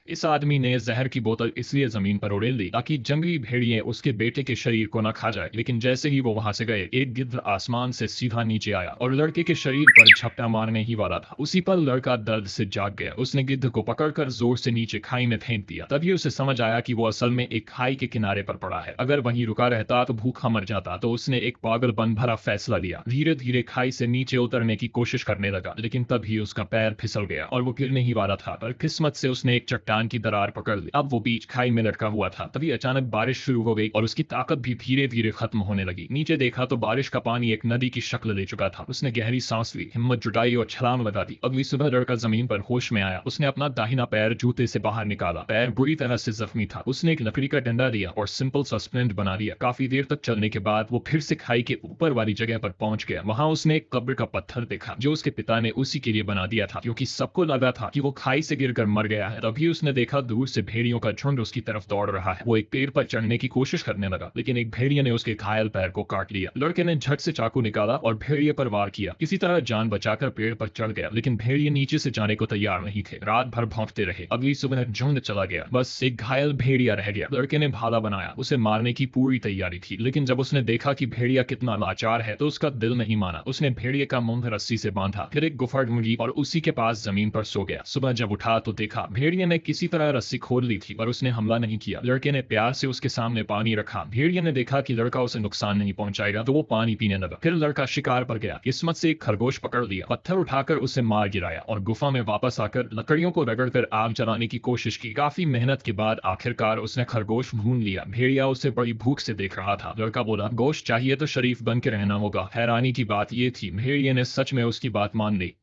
इस आदमी ने जहर की बोतल इसलिए जमीन पर उड़ेल दी ताकि जंगली भेड़िए उसके बेटे के शरीर को न खा जाए, लेकिन जैसे ही वो वहां से गए, एक गिद्ध आसमान से सीधा नीचे आया और लड़के के शरीर पर झपटा मारने ही वाला था। उसी पर लड़का दर्द से जाग गया। उसने गिद्ध को पकड़कर जोर से नीचे खाई में फेंक दिया। तभी उसे समझ आया कि वो असल में एक खाई के किनारे पर पड़ा है। अगर वहीं रुका रहता तो भूखा मर जाता। तो उसने एक पागलपन भरा फैसला लिया। धीरे धीरे खाई से नीचे उतरने की कोशिश करने लगा, लेकिन तभी उसका पैर फिसल गया और वो गिरने ही वाला था। पर किस्मत से उसने एक चट्टान की दरार पकड़ ली। अब वो बीच खाई में लटका हुआ था। तभी अचानक बारिश शुरू हो गई और उसकी ताकत भी धीरे धीरे खत्म होने लगी। नीचे देखा तो बारिश का पानी एक नदी की शक्ल ले चुका था। उसने गहरी सांस ली, हिम्मत जुटाई और छलांग लगा दी। अगली सुबह लड़का जमीन पर होश में आया। उसने अपना दाहिना पैर जूते से बाहर निकाला। पैर बुरी तरह से जख्मी था। उसने एक लकड़ी का डंडा लिया और सिंपल सा स्प्लिंट बना लिया। काफी देर तक चलने के बाद वो फिर से खाई के ऊपर वाली जगह पर पहुंच गया। वहां उसने एक कब्र का पत्थर देखा जो उसके पिता ने उसी के लिए बना दिया था, क्योंकि सबको लगा था कि वो खाई से गिरकर मर गया है। तभी उसने देखा दूर से भेड़ियों का झुंड उसकी तरफ दौड़ रहा है। वो एक पेड़ पर चढ़ने की कोशिश करने लगा, लेकिन एक भेड़िए ने उसके घायल पैर को काट लिया। लड़के ने झट से चाकू निकाला और भेड़िए पर वार किया। किसी तरह जान बचाकर पेड़ पर चढ़ गया, लेकिन भेड़िए नीचे से जाने को तैयार नहीं थे। रात भर भौंकते रहे। अगली सुबह झुंड चला गया, बस एक घायल भेड़िया रह गया। लड़के ने भाला बनाया, उसे मारने की पूरी तैयारी थी, लेकिन जब उसने देखा कि भेड़िया कितना लाचार है तो उसका दिल नहीं माना। उसने भेड़िए का मुंह रस्सी से बांधा, फिर एक गुफा ढूंढी और उसी के पास जमीन पर सो गया। सुबह जब उठा तो देखा भेड़िए ने किसी तरह रस्सी खोल ली थी, पर उसने हमला नहीं किया। लड़के ने प्यार से उसके सामने पानी रखा। भेड़िए ने देखा कि लड़का उसे नुकसान नहीं पहुंचाएगा तो वो पानी पीने लगा। फिर लड़का शिकार पर गया। किस्मत से एक खरगोश पकड़ लिया, पत्थर उठाकर उसे मार गिराया और गुफा में वापस आकर लकड़ियों को रगड़कर आग जलाने की कोशिश की। काफी मेहनत के बाद आखिरकार उसने खरगोश भून लिया। भेड़िया उसे बड़ी भूख से देख रहा था। लड़का बोला, गोश्त चाहिए तो शरीफ बन के रहना होगा। हैरानी की बात यह थी, भेड़िए ने सच में उसकी बात मान ली।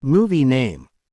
Movie name.